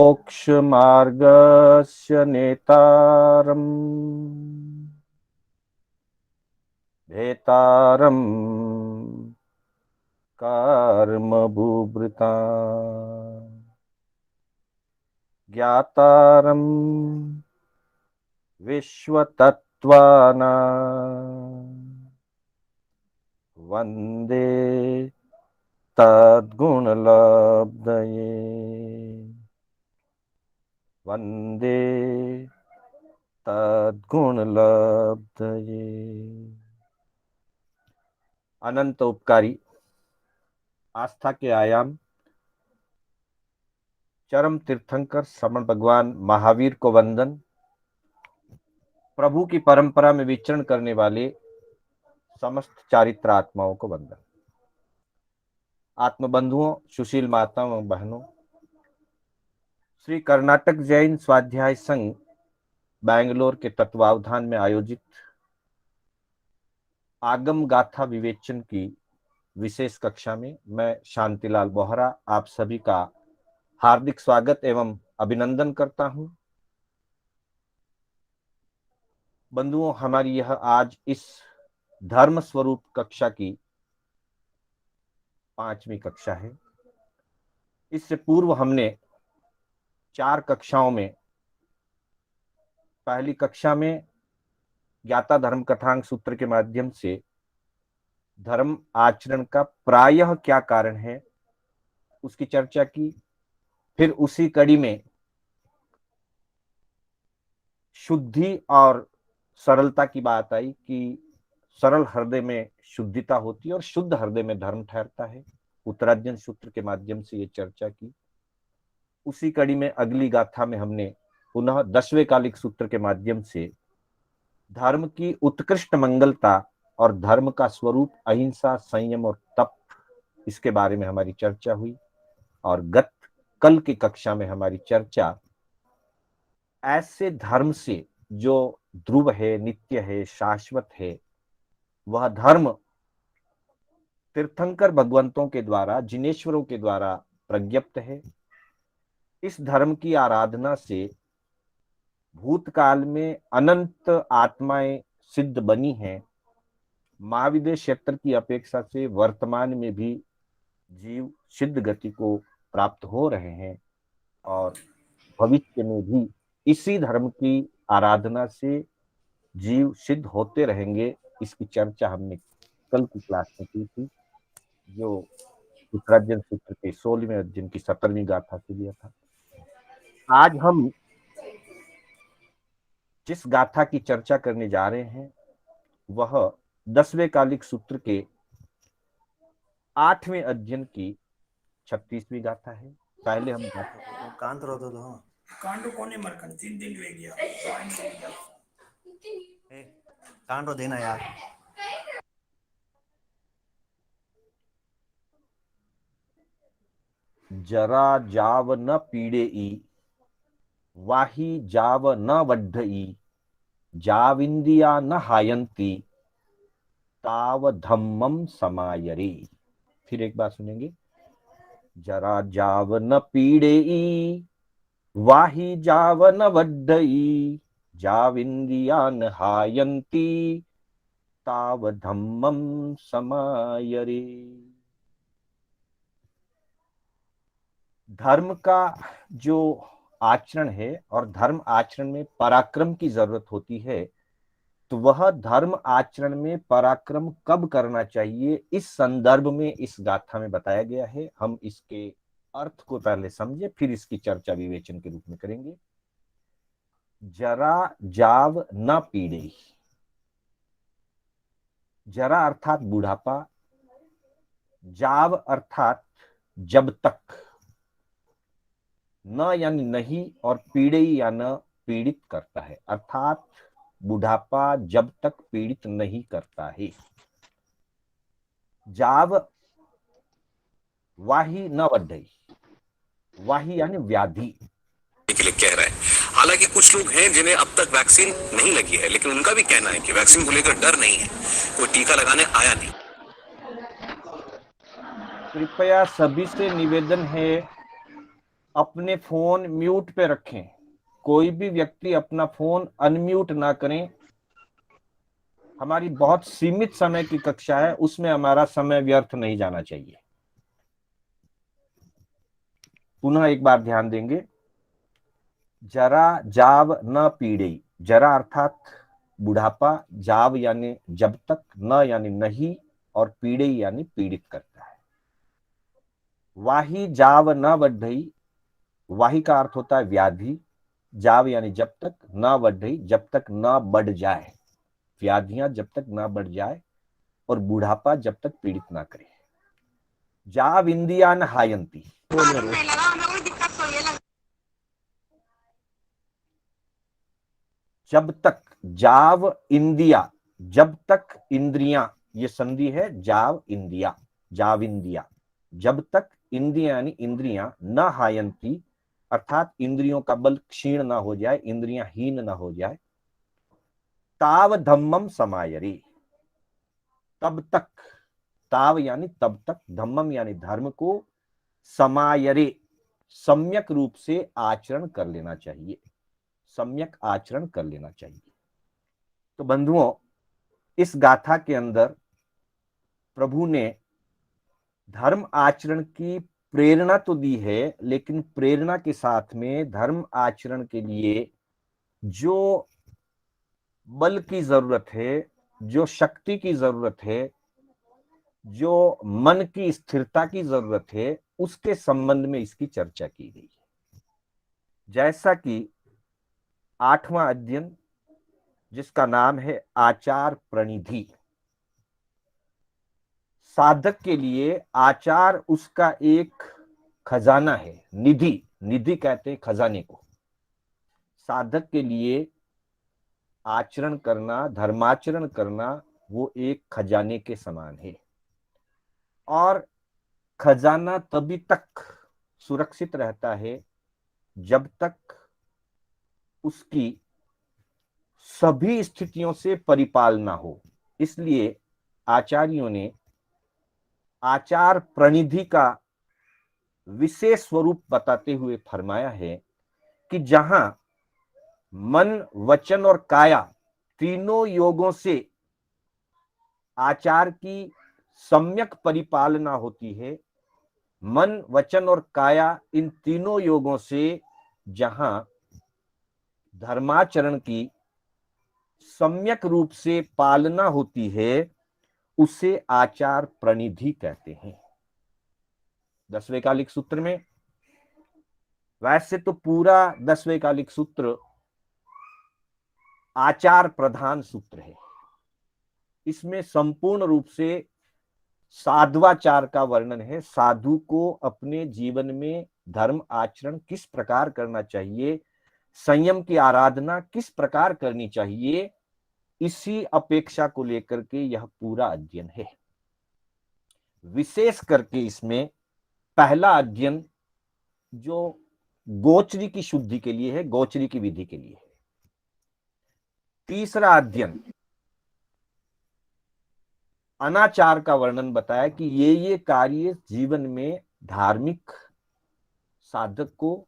मोक्षमार्गस्य नेतारम् भेतारम् कर्मभूभृता ज्ञातारम् विश्वतत्त्वानां वन्दे तद्गुणलब्धये वन्दे तद्गुणलब्धये। अनंत उपकारी, आस्था के आयाम, चरम तीर्थंकर श्रमण भगवान महावीर को वंदन। प्रभु की परंपरा में विचरण करने वाले समस्त चारित्र आत्माओं को वंदन। आत्मबंधुओं, सुशील माताओं एवं बहनों, श्री कर्नाटक जैन स्वाध्याय संघ बैंगलोर के तत्वावधान में आयोजित आगम गाथा विवेचन की विशेष कक्षा में मैं शांतिलाल बोहरा आप सभी का हार्दिक स्वागत एवं अभिनंदन करता हूं। बंधुओं, हमारी यह आज इस धर्म स्वरूप कक्षा की 5वीं कक्षा है। इससे पूर्व हमने 4 कक्षाओं में, पहली कक्षा में ज्ञाता धर्म कथांग सूत्र के माध्यम से धर्म आचरण का प्रायः क्या कारण है उसकी चर्चा की। फिर उसी कड़ी में शुद्धि और सरलता की बात आई कि सरल हृदय में शुद्धिता होती है और शुद्ध हृदय में धर्म ठहरता है। उत्तरार्जन सूत्र के माध्यम से ये चर्चा की। उसी कड़ी में अगली गाथा में हमने पुनः 10वें कालिक सूत्र के माध्यम से धर्म की उत्कृष्ट मंगलता और धर्म का स्वरूप अहिंसा, संयम और तप, इसके बारे में हमारी चर्चा हुई। और गत कल की कक्षा में हमारी चर्चा ऐसे धर्म से जो ध्रुव है, नित्य है, शाश्वत है, वह धर्म तीर्थंकर भगवंतों के द्वारा, जिनेश्वरों के द्वारा प्रज्ञप्त है। इस धर्म की आराधना से भूतकाल में अनंत आत्माएं सिद्ध बनी हैं। महाविद्य क्षेत्र की अपेक्षा से वर्तमान में भी जीव सिद्ध गति को प्राप्त हो रहे हैं और भविष्य में भी इसी धर्म की आराधना से जीव सिद्ध होते रहेंगे। इसकी चर्चा हमने कल की क्लास में की थी, जो उत्तरार्जन सूत्र के 16वें अध्याय की 17वीं गाथा से लिया था। आज हम जिस गाथा की चर्चा करने जा रहे हैं वह 10वें कालिक सूत्र के 8वें अध्ययन की 36वीं गाथा है। पहले हम कांडो कोने मरकन 3 दिन वे गया कांडो देना यार। जरा जाव न पीड़ेई, वाही जाव न वड्ढई, जाविंदिया न हायंती, ताव धम्मम समायरे। फिर एक बार सुनेंगे। जरा जाव न पीड़ेई, वाही जाव न वड्ढई, जाविंदिया न हायंती, ताव धम्मम समायरे। धर्म का जो आचरण है और धर्म आचरण में पराक्रम की जरूरत होती है, तो वह धर्म आचरण में पराक्रम कब करना चाहिए, इस संदर्भ में इस गाथा में बताया गया है। हम इसके अर्थ को पहले समझे, फिर इसकी चर्चा विवेचन के रूप में करेंगे। जरा जाव न पीड़े। जरा अर्थात बुढ़ापा, जाव अर्थात जब तक, न यानी नहीं, और पीड़े या न पीड़ित करता है, अर्थात बुढ़ापा जब तक पीड़ित नहीं करता है। जाव वाही न वड्ढई, वाही यानी व्याधि के लिए कह रहा है। हालांकि कुछ लोग हैं जिन्हें अब तक वैक्सीन नहीं लगी है, लेकिन उनका भी कहना है कि वैक्सीन को लेकर डर नहीं है, कोई टीका लगाने आया नहीं। कृपया सभी से निवेदन है अपने फोन म्यूट पे रखें। कोई भी व्यक्ति अपना फोन अनम्यूट ना करें। हमारी बहुत सीमित समय की कक्षा है, उसमें हमारा समय व्यर्थ नहीं जाना चाहिए। पुनः एक बार ध्यान देंगे। जरा जाव न पीड़े, जरा अर्थात बुढ़ापा, जाव यानी जब तक, न यानी नहीं, और पीड़े यानी पीड़ित करता है। वाही जाव न बढ़ई, वाही का अर्थ होता है व्याधि, जाव यानी जब तक, न बढ़ई जब तक न बढ़ जाए, व्याधियां जब तक न बढ़ जाए, और बुढ़ापा जब तक पीड़ित ना करे। जाव इंदिया न हायंती, जब तक, जाव इंदिया, जब तक इंद्रियां, ये संधि है, जाव इंदिया, जाव इंदिया, जब तक इंद्रिया यानी इंद्रियां न हायंती, अर्थात इंद्रियों का बल क्षीण ना हो जाए, इंद्रियां हीन ना हो जाए। ताव धम्मम समायरे, तब तक, ताव यानी तब तक, धम्मम यानी धर्म को, समायरे सम्यक रूप से आचरण कर लेना चाहिए, सम्यक आचरण कर लेना चाहिए। तो बंधुओं, इस गाथा के अंदर प्रभु ने धर्म आचरण की प्रेरणा तो दी है, लेकिन प्रेरणा के साथ में धर्म आचरण के लिए जो बल की जरूरत है, जो शक्ति की जरूरत है, जो मन की स्थिरता की जरूरत है, उसके संबंध में इसकी चर्चा की गई है। जैसा कि 8वां अध्ययन, जिसका नाम है आचार प्रणिधि, साधक के लिए आचार उसका एक खजाना है, निधि, निधि कहते हैं खजाने को। साधक के लिए आचरण करना, धर्माचरण करना, वो एक खजाने के समान है। और खजाना तभी तक सुरक्षित रहता है जब तक उसकी सभी स्थितियों से परिपालना हो। इसलिए आचार्यों ने आचार प्रणिधि का विशेष स्वरूप बताते हुए फरमाया है कि जहां मन, वचन और काया तीनों योगों से आचार की सम्यक परिपालना होती है, मन, वचन और काया, इन तीनों योगों से जहां धर्माचरण की सम्यक रूप से पालना होती है, उसे आचार प्रणिधि कहते हैं। 10वें कालिक सूत्र में, वैसे तो पूरा 10वें कालिक सूत्र आचार प्रधान सूत्र है। इसमें संपूर्ण रूप से साधवाचार का वर्णन है। साधु को अपने जीवन में धर्म आचरण किस प्रकार करना चाहिए, संयम की आराधना किस प्रकार करनी चाहिए, इसी अपेक्षा को लेकर के यह पूरा अध्ययन है। विशेष करके इसमें पहला अध्ययन जो गोचरी की शुद्धि के लिए है, गोचरी की विधि के लिए है। तीसरा अध्ययन अनाचार का वर्णन बताया कि ये कार्य जीवन में धार्मिक साधक को,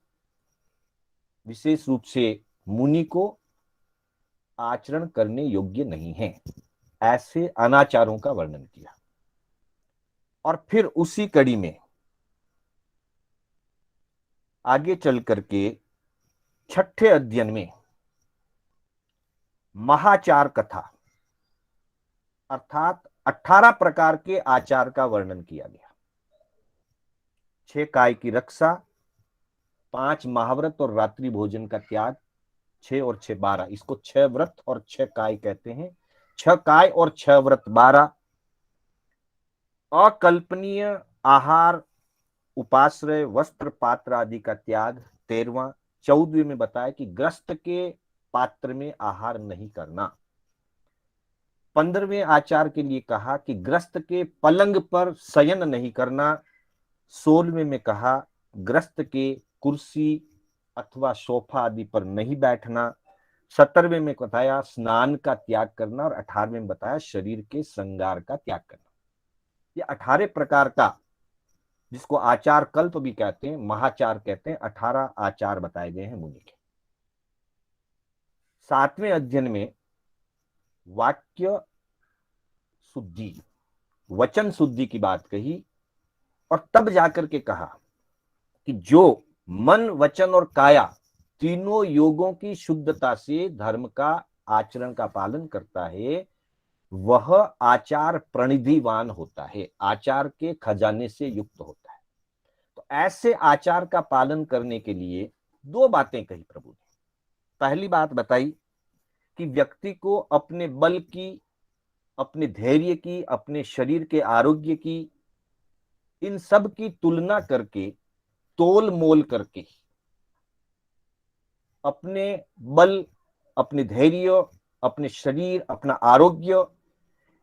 विशेष रूप से मुनि को, आचरण करने योग्य नहीं है। ऐसे अनाचारों का वर्णन किया। और फिर उसी कड़ी में आगे चल करके 6ठे अध्ययन में महाचार कथा अर्थात 18 प्रकार के आचार का वर्णन किया गया। 6 काय की रक्षा, 5 महाव्रत और रात्रि भोजन का त्याग, 6 और 6 12, इसको 6 व्रत और 6 काय कहते हैं। 6 काय और 6 व्रत 12, अकल्पनीय आहार, उपाश्रय, वस्त्र, पात्र आदि का त्याग 13वां। 14वें में बताया कि ग्रस्त के पात्र में आहार नहीं करना। 15वें आचार के लिए कहा कि ग्रस्त के पलंग पर शयन नहीं करना। 16वें में कहा ग्रस्त के कुर्सी अथवा सोफा आदि पर नहीं बैठना। 17वें में बताया स्नान का त्याग करना, और 18वें में बताया शरीर के श्रृंगार का त्याग करना। ये 18 प्रकार का जिसको आचार कल्प भी कहते हैं, महाचार कहते हैं। 18 आचार बताए गए हैं मुनि के। 7वें अध्ययन में वाक्य शुद्धि, वचन शुद्धि की बात कही, और तब जाकर के कहा कि जो मन, वचन और काया तीनों योगों की शुद्धता से धर्म का आचरण का पालन करता है, वह आचार प्रणिधिवान होता है, आचार के खजाने से युक्त होता है। तो ऐसे आचार का पालन करने के लिए दो बातें कही प्रभु ने। पहली बात बताई कि व्यक्ति को अपने बल की, अपने धैर्य की, अपने शरीर के आरोग्य की, इन सब की तुलना करके, तोल मोल करके, अपने बल, अपने धैर्य, अपने शरीर, अपना आरोग्य,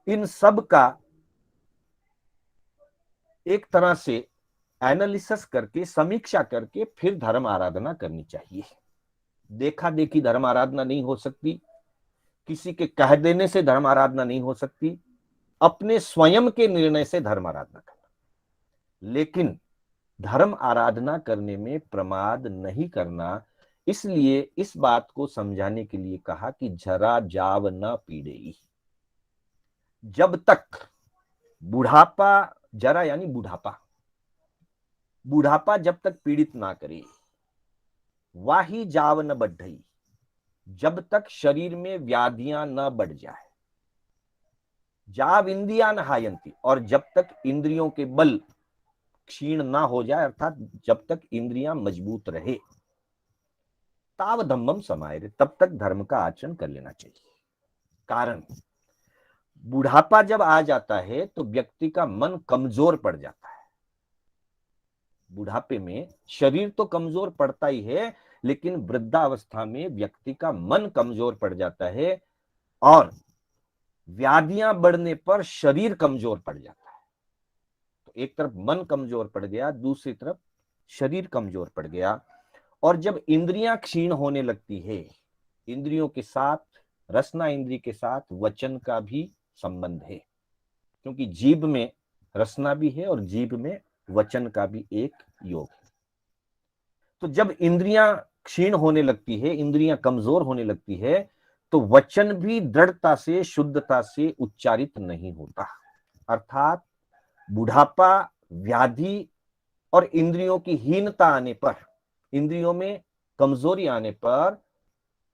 इन सब का एक तरह से एनालिसिस करके, समीक्षा करके फिर धर्म आराधना करनी चाहिए। देखा देखी धर्म आराधना नहीं हो सकती, किसी के कह देने से धर्म आराधना नहीं हो सकती, अपने स्वयं के निर्णय से धर्म आराधना करना। लेकिन धर्म आराधना करने में प्रमाद नहीं करना, इसलिए इस बात को समझाने के लिए कहा कि जरा जाव न पीड़ेई। जब तक बुढ़ापा, जरा यानी बुढ़ापा, बुढ़ापा जब तक पीड़ित ना करे, वाही जाव न बढ़ई, जब तक शरीर में व्याधियां न बढ़ जाए, जाव इंद्रिया न हायंती, और जब तक इंद्रियों के बल क्षीण ना हो जाए, अर्थात जब तक इंद्रियां मजबूत रहे, ताव धम्मम समाये, तब तक धर्म का आचरण कर लेना चाहिए। कारण बुढ़ापा जब आ जाता है तो व्यक्ति का मन कमजोर पड़ जाता है। बुढ़ापे में शरीर तो कमजोर पड़ता ही है, लेकिन वृद्धावस्था में व्यक्ति का मन कमजोर पड़ जाता है, और व्याधियां बढ़ने पर शरीर कमजोर पड़ जाता है। तो एक तरफ मन कमजोर पड़ गया, दूसरी तरफ शरीर कमजोर पड़ गया। और जब इंद्रियां क्षीण होने लगती है, इंद्रियों के साथ, रसना इंद्रिय के साथ वचन का भी संबंध है, क्योंकि जीभ में रसना भी है और जीभ में वचन का भी एक योग है। तो जब इंद्रियां क्षीण होने लगती है, इंद्रियां कमजोर होने लगती है, तो वचन भी दृढ़ता से, शुद्धता से उच्चारित नहीं होता। अर्थात बुढ़ापा, व्याधि और इंद्रियों की हीनता आने पर, इंद्रियों में कमजोरी आने पर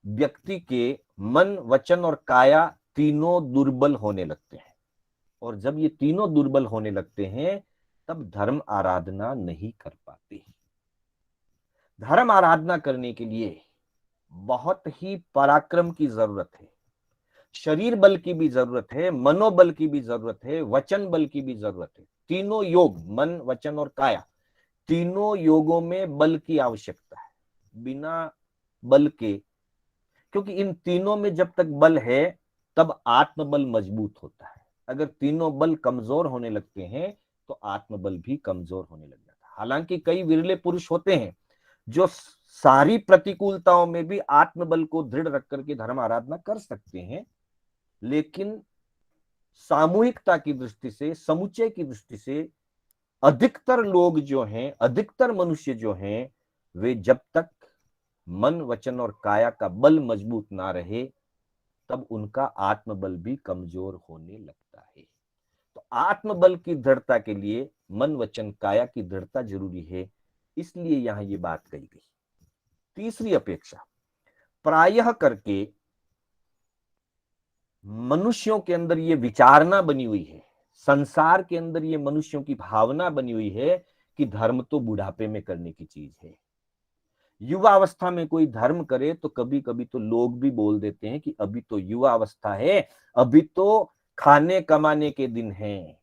व्यक्ति के मन, वचन और काया तीनों दुर्बल होने लगते हैं। और जब ये तीनों दुर्बल होने लगते हैं, तब धर्म आराधना नहीं कर पाते। धर्म आराधना करने के लिए बहुत ही पराक्रम की जरूरत है, शरीर बल की भी जरूरत है, मनोबल की भी जरूरत है, वचन बल की भी जरूरत है। तीनों योग, मन, वचन और काया, तीनों योगों में बल की आवश्यकता है। बिना बल के, क्योंकि इन तीनों में जब तक बल है तब आत्मबल मजबूत होता है। अगर तीनों बल कमजोर होने लगते हैं तो आत्मबल भी कमजोर होने लग जाता है। हालांकि कई विरले पुरुष होते हैं जो सारी प्रतिकूलताओं में भी आत्मबल को दृढ़ रख करके धर्म आराधना कर सकते हैं, लेकिन सामूहिकता की दृष्टि से, समुच्चय की दृष्टि से अधिकतर लोग जो हैं, अधिकतर मनुष्य जो हैं, वे जब तक मन, वचन और काया का बल मजबूत ना रहे, तब उनका आत्मबल भी कमजोर होने लगता है। तो आत्मबल की दृढ़ता के लिए मन, वचन, काया की दृढ़ता जरूरी है, इसलिए यहां ये बात कही गई। तीसरी अपेक्षा, प्रायः करके मनुष्यों के अंदर ये विचारना बनी हुई है, संसार के अंदर ये मनुष्यों की भावना बनी हुई है कि धर्म तो बुढ़ापे में करने की चीज है। युवा अवस्था में कोई धर्म करे तो कभी कभी तो लोग भी बोल देते हैं कि अभी तो युवा अवस्था है, अभी तो खाने कमाने के दिन हैं,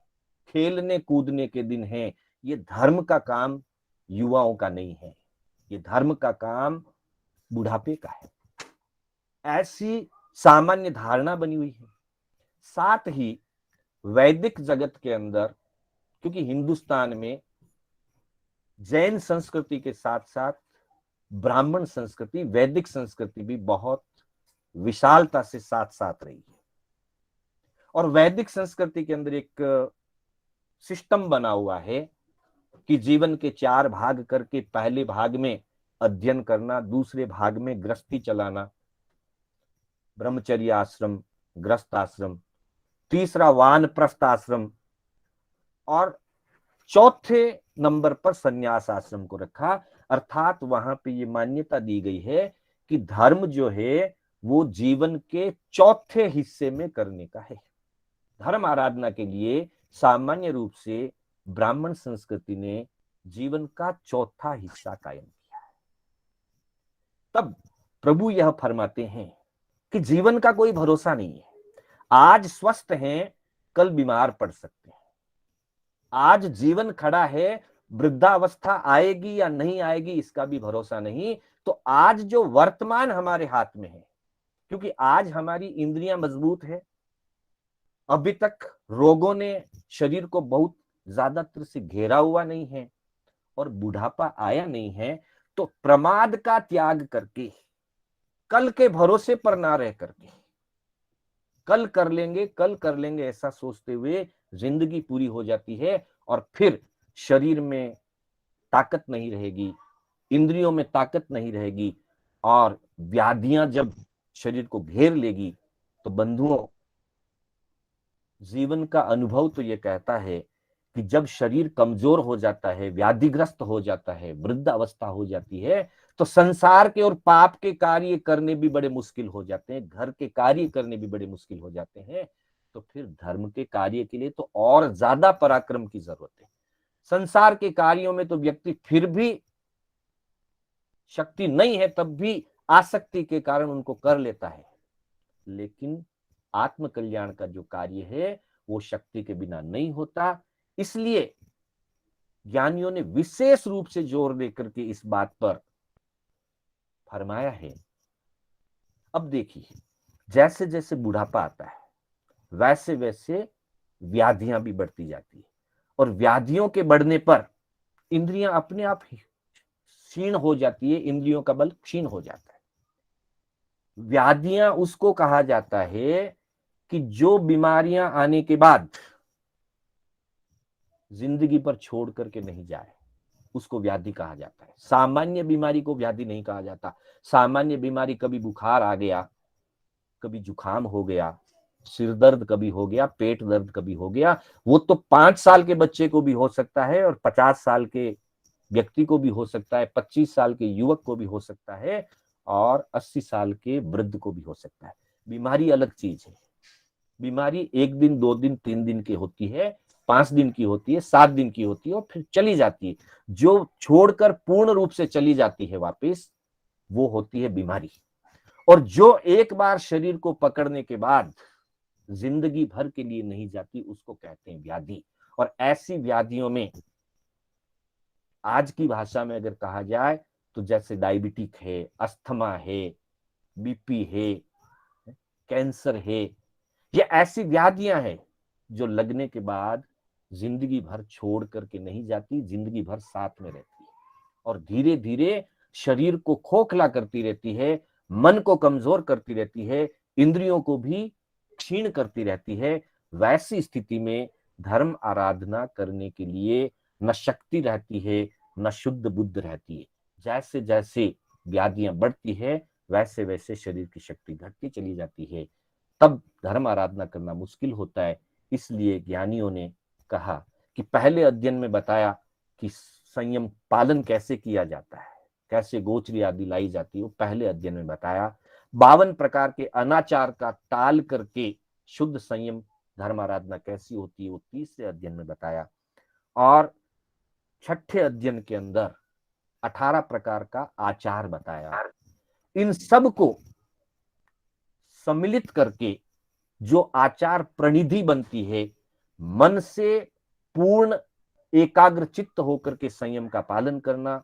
खेलने कूदने के दिन हैं, ये धर्म का काम युवाओं का नहीं है, ये धर्म का काम बुढ़ापे का है। ऐसी सामान्य धारणा बनी हुई है। साथ ही वैदिक जगत के अंदर, क्योंकि हिंदुस्तान में जैन संस्कृति के साथ साथ ब्राह्मण संस्कृति, वैदिक संस्कृति भी बहुत विशालता से साथ साथ रही है, और वैदिक संस्कृति के अंदर एक सिस्टम बना हुआ है कि जीवन के 4 भाग करके पहले भाग में अध्ययन करना, दूसरे भाग में गृहस्थी चलाना, ब्रह्मचर्य आश्रम, गृहस्थ आश्रम, तीसरा वानप्रस्थ आश्रम और चौथे नंबर पर संन्यास आश्रम को रखा। अर्थात वहां पे ये मान्यता दी गई है कि धर्म जो है वो जीवन के चौथे हिस्से में करने का है। धर्म आराधना के लिए सामान्य रूप से ब्राह्मण संस्कृति ने जीवन का चौथा हिस्सा कायम किया है। तब प्रभु यह फरमाते हैं कि जीवन का कोई भरोसा नहीं है। आज स्वस्थ हैं, कल बीमार पड़ सकते हैं। आज जीवन खड़ा है, वृद्धावस्था आएगी या नहीं आएगी इसका भी भरोसा नहीं। तो आज जो वर्तमान हमारे हाथ में है, क्योंकि आज हमारी इंद्रियां मजबूत है, अभी तक रोगों ने शरीर को बहुत ज्यादातर से घेरा हुआ नहीं है और बुढ़ापा आया नहीं है, तो प्रमाद का त्याग करके, कल के भरोसे पर ना रह करके, कल कर लेंगे ऐसा सोचते हुए जिंदगी पूरी हो जाती है और फिर शरीर में ताकत नहीं रहेगी, इंद्रियों में ताकत नहीं रहेगी और व्याधियां जब शरीर को घेर लेगी तो बंधुओं, जीवन का अनुभव तो ये कहता है कि जब शरीर कमजोर हो जाता है, व्याधिग्रस्त हो जाता है, वृद्ध अवस्था हो जाती है, तो संसार के और पाप के कार्य करने भी बड़े मुश्किल हो जाते हैं, घर के कार्य करने भी बड़े मुश्किल हो जाते हैं। तो फिर धर्म के कार्य के लिए तो और ज्यादा पराक्रम की जरूरत है। संसार के कार्यों में तो व्यक्ति फिर भी शक्ति नहीं है तब भी आसक्ति के कारण उनको कर लेता है, लेकिन आत्म कल्याण का जो कार्य है वो शक्ति के बिना नहीं होता। इसलिए ज्ञानियों ने विशेष रूप से जोर देकर के इस बात पर फरमाया है। अब देखिए, जैसे जैसे बुढ़ापा आता है वैसे वैसे व्याधियां भी बढ़ती जाती है और व्याधियों के बढ़ने पर इंद्रियां अपने आप क्षीण हो जाती है, इंद्रियों का बल क्षीण हो जाता है। व्याधियां उसको कहा जाता है कि जो बीमारियां आने के बाद जिंदगी पर छोड़ करके नहीं जाए, उसको व्याधि कहा जाता है। सामान्य बीमारी को व्याधि नहीं कहा जाता। सामान्य बीमारी कभी बुखार आ गया, कभी जुकाम हो गया, सिर दर्द कभी हो गया, पेट दर्द कभी हो गया, वो तो 5 साल के बच्चे को भी हो सकता है और 50 साल के व्यक्ति को भी हो सकता है, 25 साल के युवक को भी हो सकता है और 80 साल के वृद्ध को भी हो सकता है। बीमारी अलग चीज है। बीमारी 1 दिन, 2 दिन, 3 दिन की होती है, 5 दिन की होती है, 7 दिन की होती है और फिर चली जाती है। जो छोड़कर पूर्ण रूप से चली जाती है वापस, वो होती है बीमारी। और जो एक बार शरीर को पकड़ने के बाद जिंदगी भर के लिए नहीं जाती, उसको कहते हैं व्याधि। और ऐसी व्याधियों में आज की भाषा में अगर कहा जाए तो जैसे डायबिटिक है, अस्थमा है, बीपी है, कैंसर है, ये ऐसी व्याधियां हैं जो लगने के बाद जिंदगी भर छोड़ करके नहीं जाती, जिंदगी भर साथ में रहती है और धीरे धीरे शरीर को खोखला करती रहती है, मन को कमजोर करती रहती है, इंद्रियों को भी क्षीण करती रहती है। वैसी स्थिति में धर्म आराधना करने के लिए न शक्ति रहती है, न शुद्ध बुद्ध रहती है। जैसे जैसे व्याधियां बढ़ती है वैसे वैसे शरीर की शक्ति घटती चली जाती है, तब धर्म आराधना करना मुश्किल होता है। इसलिए ज्ञानियों ने कहा कि पहले अध्ययन में बताया कि संयम पालन कैसे किया जाता है, कैसे गोचरी आदि लाई जाती है, वो पहले अध्ययन में बताया। 52 प्रकार के अनाचार का टाल करके शुद्ध संयम धर्म आराधना कैसी होती है वो तीसरे अध्ययन में बताया। और छठे अध्ययन के अंदर 18 प्रकार का आचार बताया। इन सब को सम्मिलित करके जो आचार प्रणिधि बनती है, मन से पूर्ण एकाग्र चित्त होकर के संयम का पालन करना,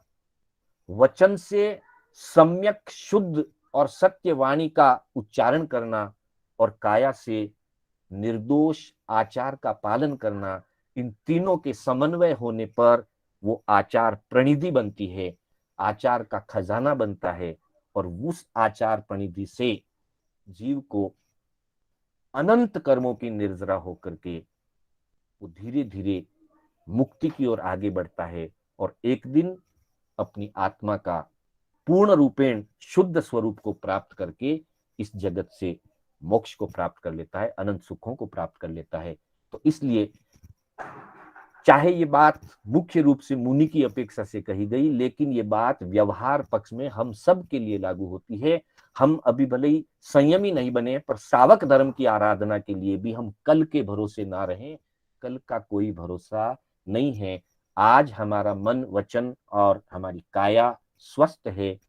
वचन से सम्यक शुद्ध और सत्य वाणी का उच्चारण करना और काया से निर्दोष आचार का पालन करना, इन तीनों के समन्वय होने पर वो आचार प्रणिधि बनती है, आचार का खजाना बनता है और उस आचार प्रणिधि से जीव को अनंत कर्मों की निर्जरा होकर के वो धीरे धीरे मुक्ति की ओर आगे बढ़ता है और एक दिन अपनी आत्मा का पूर्ण रूपेण शुद्ध स्वरूप को प्राप्त करके इस जगत से मोक्ष को प्राप्त कर लेता है, अनंत सुखों को प्राप्त कर लेता है। तो इसलिए चाहे ये बात मुख्य रूप से मुनि की अपेक्षा से कही गई, लेकिन ये बात व्यवहार पक्ष में हम सब के लिए लागू होती है। हम अभी भले ही संयमी नहीं बने, पर सावक धर्म की आराधना के लिए भी हम कल के भरोसे ना रहें। कल का कोई भरोसा नहीं है। आज हमारा मन, वचन और हमारी काया स्वस्थ है,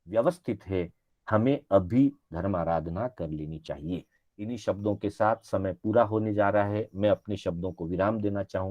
व्यवस्थित है, हमें अभी धर्म आराधना कर लेनी चाहिए। इन्हीं शब्दों के साथ समय पूरा होने जा रहा है। मैं अपने शब्दों को विराम देना चाहूंगा।